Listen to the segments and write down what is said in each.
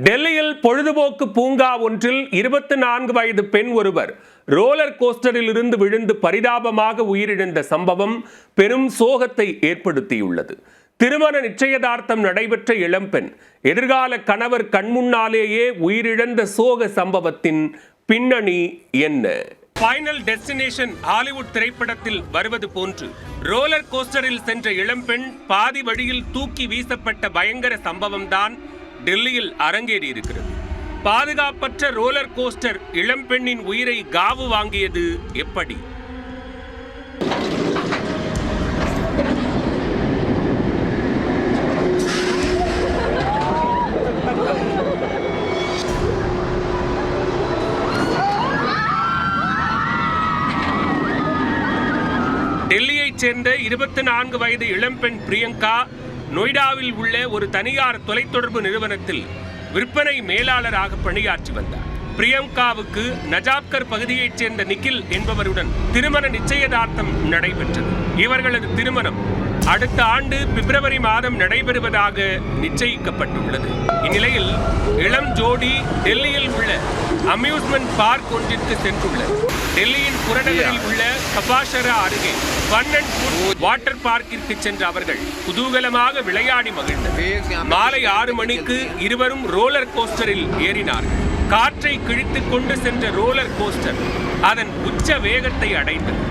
டெல்லியில் பொழுதுபோக்கு பூங்கா ஒன்றில் 24 வயது பெண் ஒருவர் ரோலர் கோஸ்டரில் இருந்து விழுந்து பரிதாபமாக உயிரிழந்த சம்பவம் பெரும் சோகத்தை ஏற்படுத்தியுள்ளது. திருமண நிச்சயதார்த்தம் நடைபெற்ற இளம்பெண் எதிர்கால கணவர் கண்முன்னாலேயே உயிரிழந்த சோக சம்பவத்தின் பின்னணி என்ன? ஃபைனல் டெஸ்டினேஷன் ஹாலிவுட் திரைப்படத்தில் வருவது போன்று ரோலர் கோஸ்டரில் சென்ற இளம்பெண் பாதி வழியில் தூக்கி வீசப்பட்ட பயங்கர சம்பவம்தான் டெல்லியில் அரங்கேறி இருக்கிறது. பாதுகாப்பற்ற ரோலர் கோஸ்டர் இளம்பெண்ணின் உயிரை காவு வாங்கியது எப்படி? டெல்லியைச் சேர்ந்த 24 வயது இளம்பெண் பிரியங்கா நொய்டாவில் உள்ள ஒரு தனியார் தொலைத்தொடர்பு நிறுவனத்தில் விற்பனை மேலாளராக பணியாற்றி வந்தார். பிரியங்காவுக்கு நஜாப்கர் பகுதியைச் சேர்ந்த நிக்கில் என்பவருடன் திருமண நிச்சயதார்த்தம் நடைபெற்றது. இவர்களது திருமணம் அடுத்த ஆண்டு பிப்ரவரி மாதம் நடைபெறுவதாக நிச்சயிக்கப்பட்டுள்ளது. இந்நிலையில் இளம் ஜோடி டெல்லியில் உள்ள அம்யூஸ்மெண்ட் பார்க் ஒன்றிற்கு சென்றுள்ளது. டெல்லியின் புறநகரில் உள்ள கபாஷரா அருகே ஃபன் அண்ட் ஃபுட் வாட்டர் பார்க்கிற்கு சென்ற அவர்கள் குதூகலமாக விளையாடி மகிழ்ந்தனர். மாலை 6 மணிக்கு இருவரும் ரோலர் கோஸ்டரில் ஏறினார்கள். காற்றை கிழித்துக் கொண்டு சென்ற ரோலர் கோஸ்டர் அதன் உச்ச வேகத்தை அடைந்தது.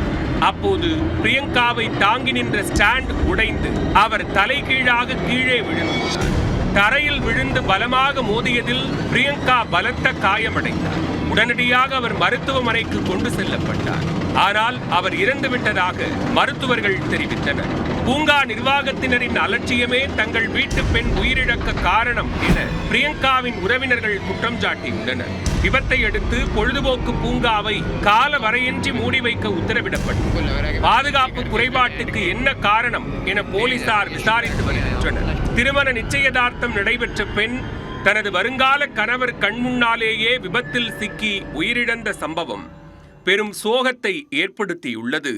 அப்போது பிரியங்காவை தாங்கி நின்ற ஸ்டாண்ட் உடைந்து அவர் தலைகீழாக கீழே விழுந்தார். தரையில் விழுந்து பலமாக மோதியதில் பிரியங்கா பலத்த காயமடைந்தார். உடனடியாக அவர் மருத்துவமனைக்கு கொண்டு செல்லப்பட்டார். ஆனால் அவர் இறந்துவிட்டதாக மருத்துவர்கள் தெரிவித்தனர். பூங்கா நிர்வாகத்தினரின் அலட்சியமே தங்கள் வீட்டு பெண் உயிரிழக்க காரணம் என பிரியங்காவின் உறவினர்கள் குற்றம் சாட்டியுள்ளனர். விபத்தை அடுத்து பொழுதுபோக்கு பூங்காவை கால வரையின்றி மூடி வைக்க உத்தரவிடப்பட்டுள்ளது. பாதுகாப்பு குறைபாட்டுக்கு என்ன காரணம் என போலீசார் விசாரித்து வருகின்றனர். திருமண நிச்சயதார்த்தம் நடைபெற்ற பெண் தனது வருங்கால கணவர் கண்முன்னாலேயே விபத்தில் சிக்கி உயிரிழந்த சம்பவம் பெரும் சோகத்தை ஏற்படுத்தியுள்ளது.